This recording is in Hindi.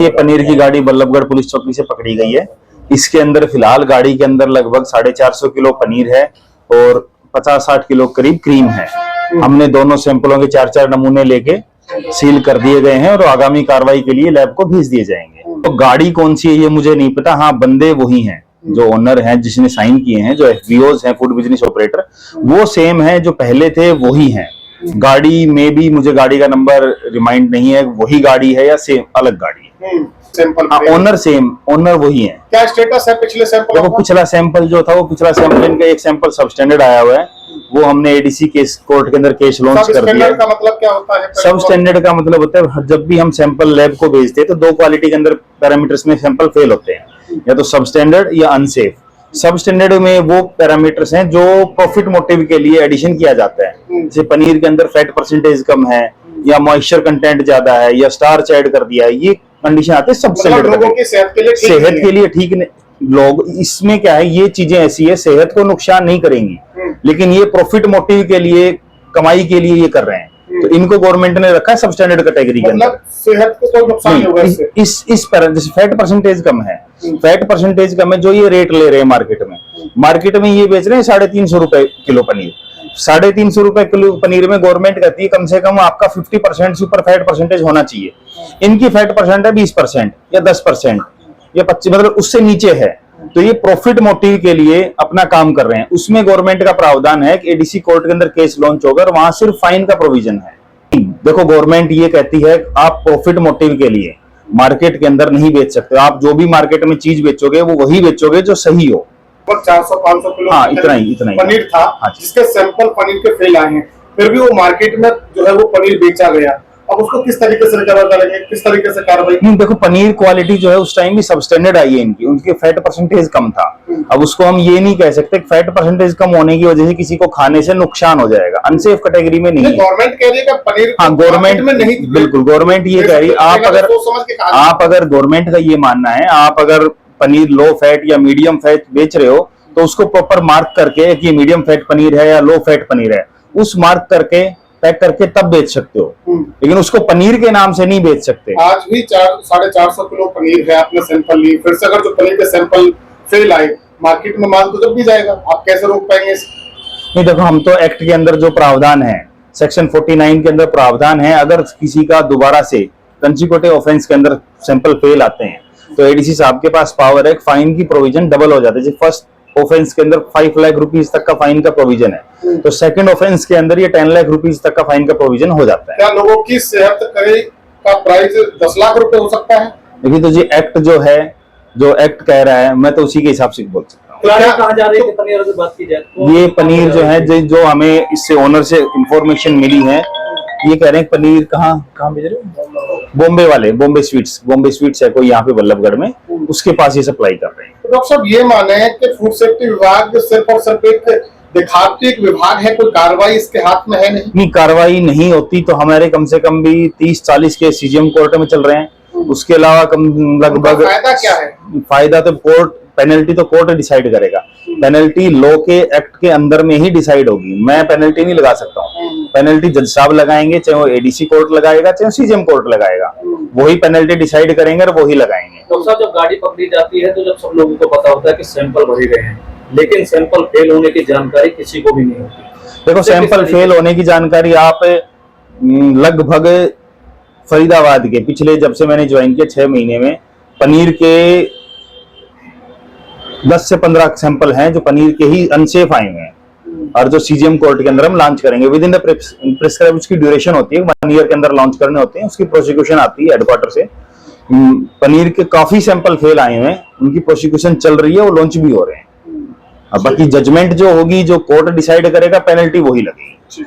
ये पनीर की गाड़ी बल्लभगढ़ पुलिस चौकी से पकड़ी गई है। इसके अंदर फिलहाल गाड़ी के अंदर लगभग 450 किलो पनीर है और 50-60 किलो करीब क्रीम है। हमने दोनों सैंपलों के 4-4 नमूने लेके सील कर दिए गए हैं और आगामी कार्रवाई के लिए लैब को भेज दिए जाएंगे। तो गाड़ी कौन सी है ये मुझे नहीं पता। हाँ, बंदे वही हैं जो ओनर हैं, जिसने साइन किए हैं, जो एफबीओज हैं, फूड बिजनेस ऑपरेटर, वो सेम है जो पहले थे, वही हैं। गाड़ी में भी मुझे गाड़ी का नंबर रिमाइंड नहीं है, वही गाड़ी है या सेम अलग गाड़ी है। ओनर सेम, ओनर वही है। क्या स्टेटस है पिछले सैंपल? देखो, पिछला सैंपल जो था, वो पिछला सैंपल इनका एक सैंपल सबस्टैंडर्ड आया हुआ है, वो हमने एडीसी केस कोर्ट के अंदर केस लॉन्च कर दिया। का मतलब क्या होता है? सब स्टैंडर्ड का मतलब होता है जब भी हम सैंपल लैब को भेजते हैं तो दो क्वालिटी के अंदर पैरामीटर्स में सैंपल फेल होते हैं, या तो सब स्टैंडर्ड या अनसेफ। सब स्टैंडर्ड में वो पैरामीटर्स हैं जो प्रॉफिट मोटिव के लिए एडिशन किया जाता है, जैसे पनीर के अंदर फैट परसेंटेज कम है, या मॉइस्चर कंटेंट ज्यादा है, या स्टार्च ऐड कर दिया है, ये कंडीशन आते हैं सब स्टैंडर्ड। लोगों की सेहत के लिए ठीक लोग, इसमें क्या है, ये चीजें ऐसी है सेहत को नुकसान नहीं करेंगी, लेकिन ये प्रॉफिट मोटिव के लिए, कमाई के लिए ये कर रहे हैं। तो इनको गवर्नमेंट ने रखा है सब स्टैंडर्ड कैटेगरी के अंदर। सेहत को कोई नुकसान नहीं होगा इससे। इस पर जैसे फैट परसेंटेज कम है, फैट परसेंटेज कम है, जो ये रेट ले रहे हैं मार्केट में ये बेच रहे हैं 350 रुपए किलो पनीर। 350 रुपए किलो पनीर में गवर्नमेंट कहती है कम से कम आपका 50% से ऊपर फैट परसेंटेज होना चाहिए। इनकी फैट परसेंट है 20% या 10% या 25, मतलब उससे नीचे है। तो ये प्रॉफिट मोटिव के लिए अपना काम कर रहे हैं। उसमें गवर्नमेंट का प्रावधान है कि एडीसी कोर्ट के अंदर केस लॉन्च होगा और वहां सिर्फ फाइन का प्रोविजन है। देखो, गवर्नमेंट ये कहती है आप प्रॉफिट मोटिव के लिए मार्केट के अंदर नहीं बेच सकते। आप जो भी मार्केट में चीज बेचोगे वो वही बेचोगे जो सही हो। 400-500 किलो इतना ही पनीर था, जिसके सैंपल पनीर के फेल आए हैं, फिर भी वो मार्केट में जो है वो पनीर बेचा गया। अब उसको किस तरीके से रिकवर करेंगे, किस तरीके से कार्रवाई? नहीं, देखो, पनीर क्वालिटी जो है उस टाइम भी सब स्टैंडर्ड आई है इनकी, उनके फैट परसेंटेज कम था। अब उसको हम ये नहीं कह सकते फैट परसेंटेज कम होने की वजह से किसी को खाने से नुकसान हो जाएगा। अनसेफ कैटेगरी में नहीं है। गवर्नमेंट कह रही है कि पनीर, हाँ, गवर्नमेंट में नहीं, बिल्कुल गवर्नमेंट ये कह रही है। आप अगर गवर्नमेंट का ये मानना है, आप अगर पनीर लो फैट या मीडियम फैट बेच रहे हो तो उसको प्रॉपर मार्क करके कि मीडियम फैट पनीर है या लो फैट पनीर है, उस मार्क करके पैक करके तब बेच सकते हो, लेकिन उसको पनीर के नाम से नहीं बेच सकते। आज भी 450 किलो पनीर है, आपने सैंपल ली, फिर से अगर जो पनीर के सैंपल फेल आए, मार्केट में माल तो जब भी जाएगा, आप कैसे रोक पाएंगे? नहीं, देखो, हम तो एक्ट के अंदर जो प्रावधान है, सेक्शन 49 के अंदर प्रावधान है, अगर किसी का दोबारा से कंसिक्यूटिव ऑफेंस के अंदर सैंपल फेल आते हैं तो एडीसी साहब के पास पावर है, फाइन की प्रोविजन डबल हो जाता है। जैसे फर्स्ट ऑफेंस के अंदर 5 लाख रुपीज तक का फाइन का प्रोविजन है, तो सेकंड ऑफेंस के अंदर ये 10 लाख रुपीज तक का फाइन का प्रोविजन हो जाता है। क्या लोगों की सेहत का प्राइस 10 लाख रुपए हो सकता है? देखिए, तो ये एक्ट जो है, जो एक्ट कह रहा है, मैं तो उसी के हिसाब से बोल सकता हूँ। कहाँ जा रही है पनीर की बात की जाए तो ये पनीर जो है, जो हमें इससे ओनर से इंफॉर्मेशन मिली है, ये कह रहे हैं पनीर कहाँ भेज रहे हो? बॉम्बे स्वीट्स है कोई यहाँ पे बल्लभगढ़ में, उसके पास ये सप्लाई कर रहे हैं। तो डॉक्टर साहब ये माने हैं कि फूड सेफ्टी विभाग सिर्फ और सिर्फ एक दिखावटी विभाग है, कोई कार्रवाई इसके हाथ में है नहीं? कार्रवाई नहीं होती तो हमारे कम से कम भी 30-40 के सीजीएम कोर्ट में चल रहे हैं। उसके अलावा लगभग फायदा क्या है? फायदा तो कोर्ट, पेनल्टी तो कोर्ट डिसाइड करेगा। पेनल्टी लॉ के एक्ट के अंदर में ही डिसाइड होगी, मैं पेनल्टी नहीं लगा सकता हूँ। पेनल्टी जज साहब लगाएंगे, चाहे वो एडीसी कोर्ट लगाएगा, चाहे सीजीएम कोर्ट लगाएगा, वही पेनल्टी डिसाइड करेंगे और वही लगाएंगे। डॉक्टर साहब, जब गाड़ी पकड़ी जाती है तो जब सब लोगों को पता होता है कि सैंपल भरे गए हैं, लेकिन सैंपल फेल होने की जानकारी किसी को भी नहीं होती। देखो, सैंपल फेल होने की जानकारी आप लगभग फरीदाबाद के पिछले, जब से मैंने ज्वाइन किया 6 महीने में, पनीर के 10 से 15 सैंपल हैं जो पनीर के ही अनसेफ आए हुए हैं, और जो सीजीएम कोर्ट के अंदर हम लॉन्च करेंगे विद इन द प्रिस्क्राइब। उसकी ड्यूरेशन होती है 1 ईयर के अंदर लॉन्च करने होते हैं, उसकी प्रोसिक्यूशन आती है हेडक्वार्टर से। पनीर के काफी सैंपल फेल आए हुए हैं, उनकी प्रोसिक्यूशन चल रही है, वो लॉन्च भी हो रहे हैं। अब बाकी जजमेंट जो होगी, जो कोर्ट डिसाइड करेगा, पेनल्टी वही लगेगी।